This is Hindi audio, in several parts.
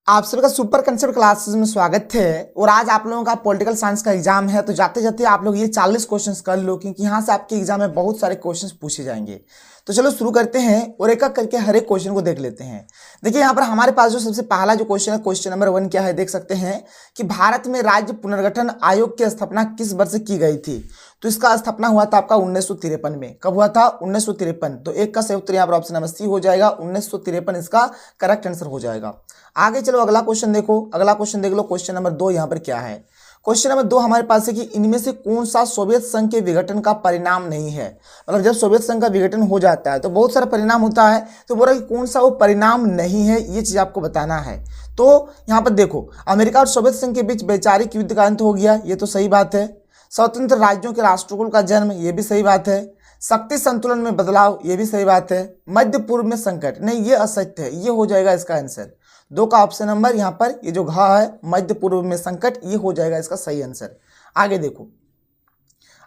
आप सभी का सुपर कंसेप्ट क्लासेस में स्वागत है। और आज आप लोगों का पॉलिटिकल साइंस का एग्जाम है, तो जाते जाते आप लोग ये 40 क्वेश्चंस कर लो, क्योंकि यहाँ से आपके एग्जाम में बहुत सारे क्वेश्चंस पूछे जाएंगे। तो चलो शुरू करते हैं और एक एक करके हर एक क्वेश्चन को देख लेते हैं। देखिए यहाँ पर हमारे पास जो सबसे पहला जो क्वेश्चन है, क्वेश्चन नंबर 1 क्या है, देख सकते हैं कि भारत में राज्य पुनर्गठन आयोग की स्थापना किस वर्ष की गई थी। तो इसका स्थापना हुआ था आपका 1953 में। कब हुआ था? 1953। तो एक का सही उत्तर यहाँ पर ऑप्शन नंबर सी हो जाएगा, 1953 इसका करेक्ट आंसर हो जाएगा। आगे चलो अगला क्वेश्चन देखो, अगला क्वेश्चन देख लो। क्वेश्चन नंबर 2 यहाँ पर क्या है? क्वेश्चन नंबर 2 हमारे पास है कि इनमें से कौन सा सोवियत संघ के विघटन का परिणाम नहीं है। मतलब जब सोवियत संघ का विघटन हो जाता है तो बहुत सारा परिणाम होता है, तो बोल रहा है कि कौन सा वो परिणाम नहीं है, ये चीज आपको बताना है। तो यहाँ पर देखो, अमेरिका और सोवियत संघ के बीच वैचारिक युद्ध का अंत हो गया, ये तो सही बात है। स्वतंत्र राज्यों के राष्ट्रकुल का जन्म, ये भी सही बात है। शक्ति संतुलन में बदलाव, ये भी सही बात है। मध्य पूर्व में संकट, नहीं ये असत्य है, ये हो जाएगा इसका आंसर। 2 का ऑप्शन नंबर यहाँ पर ये जो घ है, मध्य पूर्व में संकट, ये हो जाएगा इसका सही आंसर। आगे देखो,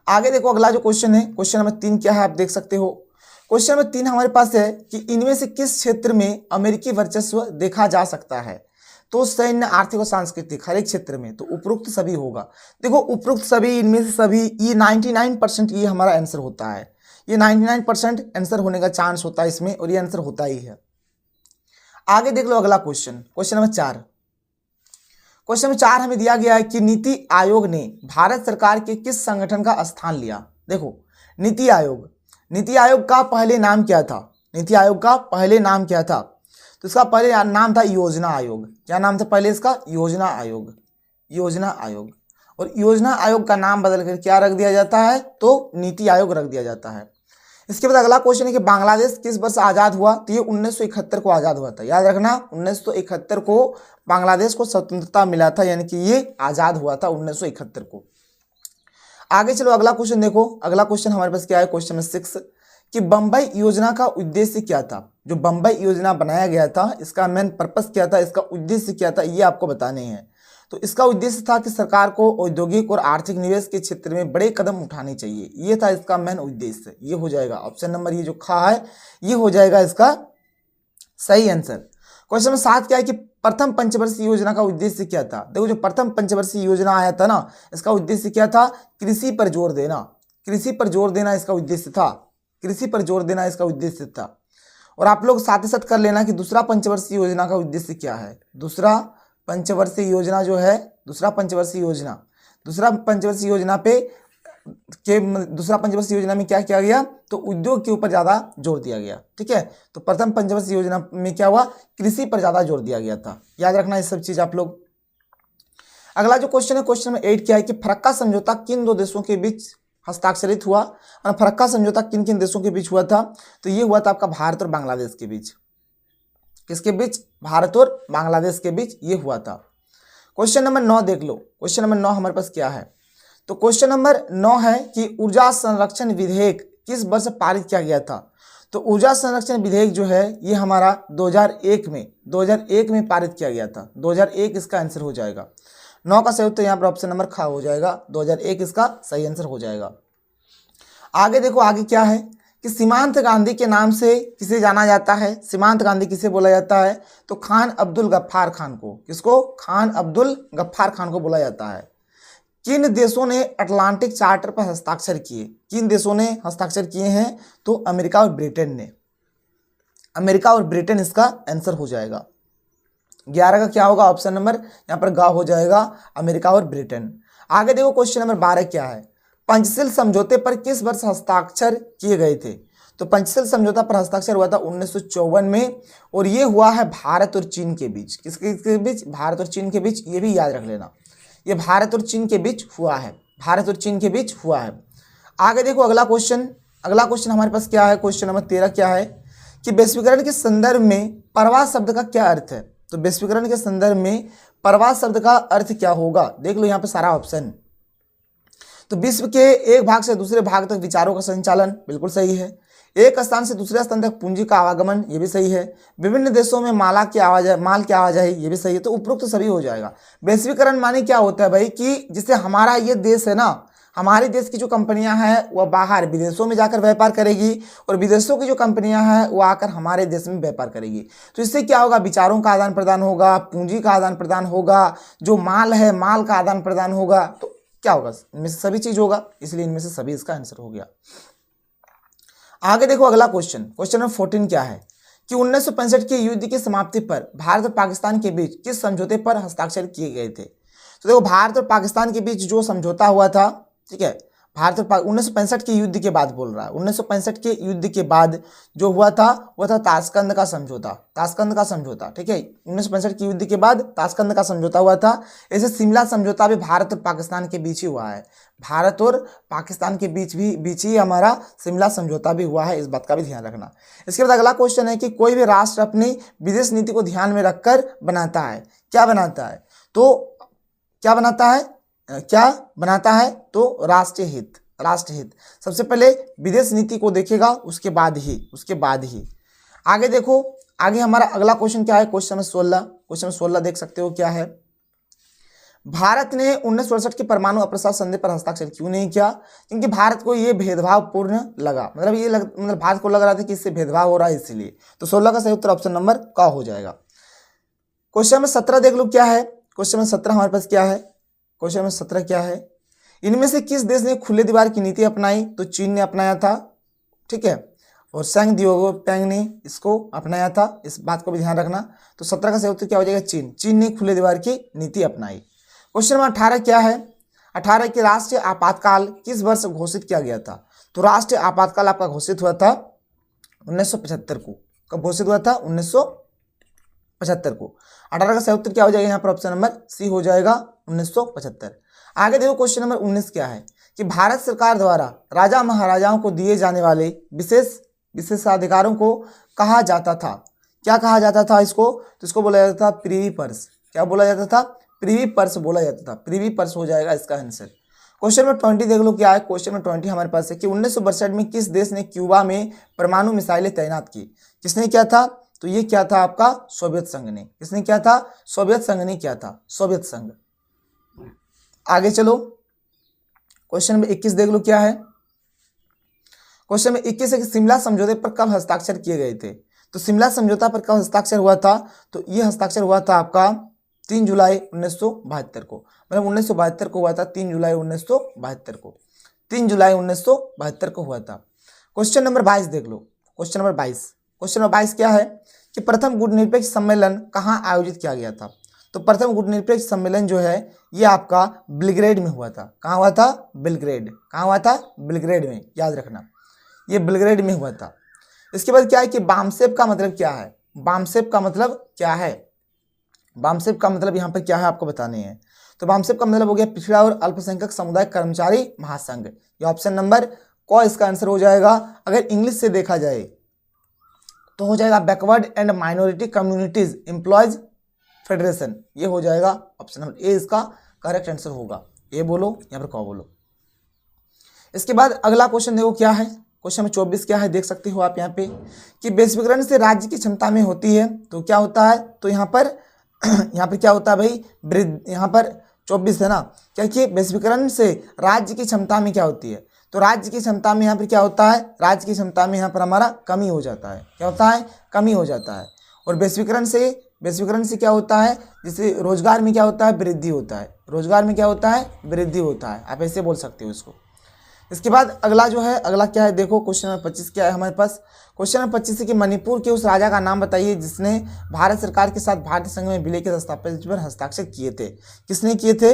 आगे देखो अगला जो क्वेश्चन है, क्वेश्चन नंबर 3 क्या है, आप देख सकते हो। क्वेश्चन नंबर 3 हमारे पास है कि इनमें से किस क्षेत्र में अमेरिकी वर्चस्व देखा जा सकता है। तो सैन्य, आर्थिक और सांस्कृतिक, हर एक क्षेत्र में। तो उपरोक्त सभी होगा। देखो उपरोक्त सभी, इनमें से सभी, ये 99% ये हमारा आंसर होता है। ये 99% आंसर होने का चांस होता है इसमें, और ये आंसर होता ही है। आगे देख लो अगला question, question number 4। Question number 4 हमें दिया गया है कि नीति आयोग ने भारत सरकार के किस संगठन का स्थान लिया। देखो नीति आयोग, नीति आयोग का पहले नाम क्या था? नीति आयोग का पहले नाम क्या था? तो इसका पहले नाम था योजना आयोग। क्या नाम था पहले इसका? योजना आयोग। योजना आयोग। और योजना आयोग का नाम बदल कर क्या रख दिया जाता है? तो नीति आयोग रख दिया जाता है। इसके बाद अगला क्वेश्चन है कि बांग्लादेश किस वर्ष आजाद हुआ। तो ये 1971 को आजाद हुआ था, याद रखना। 1971 को बांग्लादेश को स्वतंत्रता मिला था, यानी कि ये आजाद हुआ था 1971 को। आगे चलो अगला क्वेश्चन देखो, अगला क्वेश्चन हमारे पास क्या है, क्वेश्चन नंबर 6 कि बंबई योजना का उद्देश्य क्या था। जो बंबई योजना बनाया गया था, इसका मेन पर्पस क्या था, इसका उद्देश्य क्या था, ये आपको बताने हैं। तो इसका उद्देश्य था कि सरकार को औद्योगिक और आर्थिक निवेश के क्षेत्र में बड़े कदम उठाने चाहिए, ये था इसका मेन उद्देश्य। ये हो जाएगा ऑप्शन नंबर, ये जो खा है, ये हो जाएगा इसका सही आंसर। क्वेश्चन नंबर 7 क्या है कि प्रथम पंचवर्षीय योजना का उद्देश्य क्या था। देखो जो प्रथम पंचवर्षीय योजना आया था ना, इसका उद्देश्य क्या था? कृषि पर जोर देना। कृषि पर जोर देना इसका उद्देश्य था। कृषि पर जोर देना इसका उद्देश्य था। और आप लोग साथ ही साथ कर लेना कि दूसरा पंचवर्षीय योजना का उद्देश्य क्या है। दूसरा पंचवर्षीय योजना जो है, दूसरा पंचवर्षीय योजना, दूसरा पंचवर्षीय योजना पे दूसरा पंचवर्षीय योजना में क्या किया गया? तो उद्योग के ऊपर ज्यादा जोर दिया गया। ठीक है, तो प्रथम पंचवर्षीय योजना में क्या हुआ? कृषि पर ज्यादा जोर दिया गया था। याद रखना ये सब चीज आप लोग। अगला जो क्वेश्चन है, क्वेश्चन नंबर 8 क्या है कि फरक्का समझौता किन 2 देशों के बीच हस्ताक्षरित हुआ। और फरक्का समझौता किन किन देशों के बीच हुआ था? तो ये हुआ था आपका भारत और बांग्लादेश के बीच। किसके बीच? भारत और बांग्लादेश के बीच ये हुआ था। क्वेश्चन नंबर 9 देख लो, क्वेश्चन नंबर 9 हमारे पास क्या है। तो क्वेश्चन नंबर 9 है कि ऊर्जा संरक्षण विधेयक किस वर्ष पारित किया गया था। तो ऊर्जा संरक्षण विधेयक जो है ये हमारा 2001 में पारित किया गया था। 2001 इसका आंसर हो जाएगा। 9 का सही उत्तर यहाँ पर ऑप्शन नंबर ख हो जाएगा, 2001 इसका सही आंसर हो जाएगा। आगे देखो, आगे क्या है कि सीमांत गांधी के नाम से किसे जाना जाता है। सीमांत गांधी किसे बोला जाता है? तो खान अब्दुल गफ्फार खान को। किसको? खान अब्दुल गफ्फार खान को बोला जाता है। किन देशों ने अटलांटिक चार्टर पर हस्ताक्षर किए? किन देशों ने हस्ताक्षर किए हैं? तो अमेरिका और ब्रिटेन ने। अमेरिका और ब्रिटेन इसका आंसर हो जाएगा। 11 का क्या होगा? ऑप्शन नंबर यहाँ पर गा हो जाएगा, अमेरिका और ब्रिटेन। आगे देखो क्वेश्चन नंबर 12 क्या है, पंचशील समझौते पर किस वर्ष हस्ताक्षर किए गए थे। तो पंचशील समझौता पर हस्ताक्षर हुआ था 1954 में, और ये हुआ है भारत और चीन के बीच। किसके बीच? भारत और चीन के बीच। ये भी याद रख लेना, ये भारत और चीन के बीच हुआ है। भारत और चीन के बीच हुआ है। आगे देखो अगला क्वेश्चन, अगला क्वेश्चन हमारे पास क्या है, क्वेश्चन नंबर 13 क्या है कि वैश्वीकरण के संदर्भ में प्रवाह शब्द का क्या अर्थ है। तो वैश्वीकरण के संदर्भ में प्रवाह शब्द का अर्थ क्या होगा? देख लो यहाँ पे सारा ऑप्शन। तो विश्व के एक भाग से दूसरे भाग तक विचारों का संचालन, बिल्कुल सही है। एक स्थान से दूसरे स्थान तक पूंजी का आवागमन, ये भी सही है। विभिन्न देशों में माल की आवाजाही, ये भी सही है। तो उपरोक्त सभी हो जाएगा। वैश्वीकरण माने क्या होता है भाई कि जिससे हमारा ये देश है ना, हमारे देश की जो कंपनियां हैं वह बाहर विदेशों में जाकर व्यापार करेगी और विदेशों की जो कंपनियां हैं वो आकर हमारे देश में व्यापार करेगी। तो इससे क्या होगा, विचारों का आदान प्रदान होगा, पूंजी का आदान प्रदान होगा, जो माल है माल का आदान प्रदान होगा। तो क्या होगा, इनमें से सभी चीज होगा, इसलिए इनमें से सभी इसका आंसर हो गया। आगे देखो अगला क्वेश्चन, क्वेश्चन नंबर 14 क्या है कि 1965 के युद्ध की समाप्ति पर भारत और पाकिस्तान के बीच किस समझौते पर हस्ताक्षर किए गए थे। तो देखो भारत और पाकिस्तान के बीच जो समझौता हुआ था, ठीक है, भारत और 1965 के युद्ध के बाद बोल रहा है, 1965 के युद्ध के बाद जो हुआ था वह था ताशकंद का समझौता, ताशकंद का समझौता, ठीक है। 1965 के युद्ध के बाद ताशकंद का समझौता हुआ था। ऐसे शिमला समझौता भी भारत और पाकिस्तान के बीच ही हुआ है, भारत और पाकिस्तान के बीच ही हमारा शिमला समझौता भी हुआ है, इस बात का भी ध्यान रखना। इसके बाद अगला क्वेश्चन है कि कोई भी राष्ट्र अपनी विदेश नीति को ध्यान में रखकर बनाता है, क्या बनाता है, तो क्या बनाता है, क्या बनाता है, तो राष्ट्रीय हित, राष्ट्रीय हित। सबसे पहले विदेश नीति को देखेगा, उसके बाद ही आगे देखो। आगे हमारा अगला क्वेश्चन क्या है, क्वेश्चन नंबर 16, क्वेश्चन नंबर 16 देख सकते हो क्या है। भारत ने 1968 के परमाणु अप्रसार संधि पर हस्ताक्षर क्यों नहीं किया, क्योंकि भारत को ये भेदभावपूर्ण लगा, मतलब भारत को लग रहा था कि इससे भेदभाव हो रहा है, इसीलिए। तो 16 का सही उत्तर ऑप्शन नंबर क हो जाएगा। क्वेश्चन नंबर 17 देख लो क्या है, क्वेश्चन नंबर 17 हमारे पास क्या है, क्वेश्चन नंबर 17 क्या है, इनमें से किस देश ने खुले दीवार की नीति अपनाई, तो चीन ने अपनाया था, ठीक है, और सेंग दियोगोपैंग ने इसको अपनाया था, इस बात को भी ध्यान रखना। तो 17 का सही उत्तर क्या हो जाएगा, चीन, चीन ने खुले दीवार की नीति अपनाई। क्वेश्चन नंबर 18 क्या है, 18 के राष्ट्रीय आपातकाल किस वर्ष घोषित किया गया था, तो राष्ट्रीय आपातकाल आपका घोषित हुआ था 1975 को, कब घोषित हुआ था, 1975 को। 18 का सही उत्तर क्या हो जाएगा यहाँ पर ऑप्शन नंबर सी हो जाएगा, 1975। आगे देखो क्वेश्चन नंबर 19 क्या है कि भारत सरकार द्वारा राजा महाराजाओं को दिए जाने वाले विशेषाधिकारों को कहा जाता था, क्या कहा जाता था इसको, तो इसको बोला जाता था प्रीवी पर्स, क्या बोला जाता था, प्रीवी पर्स बोला जाता था, प्रीवी पर्स हो जाएगा इसका आंसर। क्वेश्चन नंबर 20 देख लो क्या है, क्वेश्चन नंबर 20 हमारे पास है कि 1962 में किस देश ने क्यूबा में परमाणु मिसाइलें तैनात की, किसने किया था, तो ये क्या था आपका सोवियत संघ ने, किसने किया था, सोवियत संघ ने किया था, सोवियत संघ। आगे चलो क्वेश्चन नंबर 21 देख लो क्या है, क्वेश्चन नंबर 21 है कि शिमला समझौते पर कब हस्ताक्षर किए गए थे, तो शिमला समझौता पर कब हस्ताक्षर हुआ था, तो ये हस्ताक्षर हुआ था आपका 3 जुलाई 1972 को, मतलब 1972 को हुआ था, 3 जुलाई 1972 को, 3 जुलाई 1972 को हुआ था। क्वेश्चन नंबर 22 देख लो, क्वेश्चन नंबर 22, क्वेश्चन नंबर 22 क्या है कि प्रथम गुटनिरपेक्ष सम्मेलन कहाँ आयोजित किया गया था, तो प्रथम गुटनिरपेक्ष सम्मेलन जो है ये आपका बेलग्रेड में हुआ था, कहाँ हुआ था, बेलग्रेड, कहाँ हुआ था, बेलग्रेड में, याद रखना ये बेलग्रेड में हुआ था। इसके बाद क्या है कि बामसेप का मतलब क्या है, बामसेप का मतलब क्या है, बामसेप का मतलब यहाँ पर क्या है आपको बताने हैं। तो बामसेप का मतलब हो गया पिछड़ा और अल्पसंख्यक समुदाय कर्मचारी महासंघ, ये ऑप्शन नंबर क इसका आंसर हो जाएगा। अगर इंग्लिश से देखा जाए तो हो जाएगा backward and minority communities employees federation, ये हो जाएगा ऑप्शन नंबर ए इसका करेक्ट आंसर होगा। ए बोलो यहाँ पर क बोलो। इसके बाद अगला क्वेश्चन देखो क्या है, क्वेश्चन नंबर 24 क्या है, देख सकते हो आप यहाँ पे कि वैश्वीकरण से राज्य की क्षमता में होती है, तो क्या होता है, तो यहाँ पर क्या होता है भाई, वृद्धि, यहाँ पर 24 है ना, क्या कि वैश्वीकरण से राज्य की क्षमता में क्या होती है, तो राज्य की क्षमता में यहाँ पर क्या होता है, राज्य की क्षमता में यहाँ पर हमारा कमी हो जाता है, क्या होता है, कमी हो जाता है। और वैश्वीकरण से क्या होता है, जैसे रोजगार में क्या होता है, वृद्धि होता है, रोजगार में क्या होता है, वृद्धि होता है, आप ऐसे बोल सकते हो इसको। इसके बाद अगला जो है, अगला क्या है देखो, क्वेश्चन नंबर 25 क्या है हमारे पास, क्वेश्चन नंबर 25 है कि मणिपुर के उस राजा का नाम बताइए जिसने भारत सरकार के साथ भारतीय संघ में विलय के दस्तावेज पर हस्ताक्षर किए थे, किसने किए थे,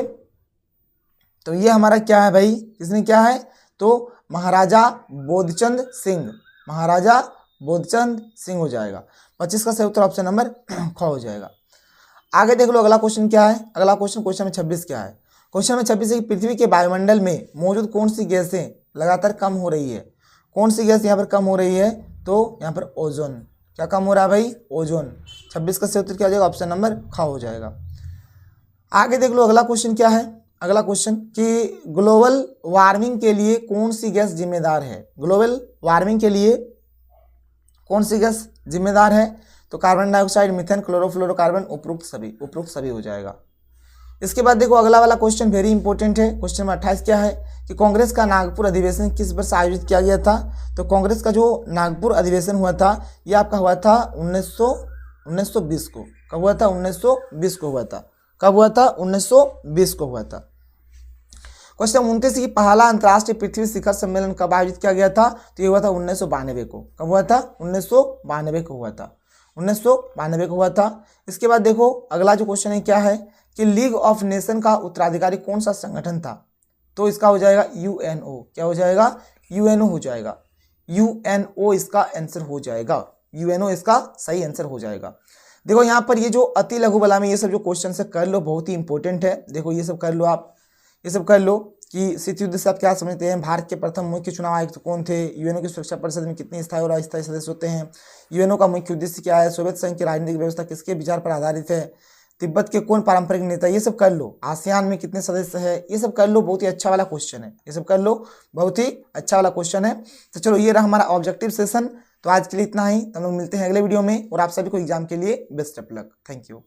तो ये हमारा क्या है भाई, किसने क्या है, तो महाराजा बोधचंद सिंह, महाराजा बोधचंद सिंह हो जाएगा। 25 का सही उत्तर ऑप्शन नंबर ख हो जाएगा। आगे देख लो अगला क्वेश्चन क्या है, अगला क्वेश्चन नंबर 26 क्या है, क्वेश्चन नंबर 26 है कि पृथ्वी के वायुमंडल में मौजूद कौन सी गैसें लगातार कम हो रही है, कौन सी गैस यहाँ पर कम हो रही है, तो यहाँ पर ओजोन, क्या कम हो रहा है भाई, ओजोन। 26 का सही उत्तर क्या हो जाएगा, ऑप्शन नंबर ख हो जाएगा। आगे देख लो अगला क्वेश्चन क्या है, अगला क्वेश्चन कि ग्लोबल वार्मिंग के लिए कौन सी गैस जिम्मेदार है, ग्लोबल वार्मिंग के लिए कौन सी गैस जिम्मेदार है, तो कार्बन डाइऑक्साइड, मीथेन, क्लोरोफ्लोरोकार्बन, उपरोक्त सभी हो जाएगा। इसके बाद देखो अगला वाला क्वेश्चन वेरी इंपॉर्टेंट है। क्वेश्चन नंबर 28 क्या है कि कांग्रेस का नागपुर अधिवेशन किस वर्ष आयोजित किया गया था। तो कांग्रेस का जो नागपुर अधिवेशन हुआ था ये आपका हुआ था 1920 को। कब हुआ था? 1920 को हुआ था। कब हुआ था? 1920 को हुआ था। क्वेश्चन 29 की पहला अंतर्राष्ट्रीय पृथ्वी शिखर सम्मेलन कब आयोजित किया गया था। तो ये हुआ था 1992 को। कब हुआ था? 1992 को हुआ था। 1992 को हुआ था। इसके बाद देखो अगला जो क्वेश्चन है क्या है कि लीग ऑफ नेशन का उत्तराधिकारी कौन सा संगठन था। तो इसका हो जाएगा यूएनओ। क्या हो जाएगा? यूएनओ हो जाएगा। यूएनओ इसका आंसर हो जाएगा। यूएनओ इसका सही आंसर हो जाएगा। देखो यहाँ पर ये जो अति लघु बला में ये सब जो क्वेश्चन से कर लो, बहुत ही इंपॉर्टेंट है। देखो ये सब कर लो आप, ये सब कर लो कि शीत युद्ध से आप क्या समझते हैं, भारत के प्रथम मुख्य चुनाव आयुक्त कौन थे, यूएनओ की सुरक्षा परिषद में कितने स्थायी और अस्थायी सदस्य होते हैं, यूएनओ का मुख्य उद्देश्य क्या है, सोवियत संघ की राजनीतिक व्यवस्था किसके विचार पर आधारित है, तिब्बत के कौन पारंपरिक नेता, ये सब कर लो। आसियान में कितने सदस्य है, ये सब कर लो। बहुत ही अच्छा वाला क्वेश्चन है, ये सब कर लो, बहुत ही अच्छा वाला क्वेश्चन है। तो चलो ये रहा हमारा ऑब्जेक्टिव सेशन। तो आज के लिए इतना ही। हम लोग मिलते हैं अगले वीडियो में और आप सभी को एग्जाम के लिए best of luck. Thank you.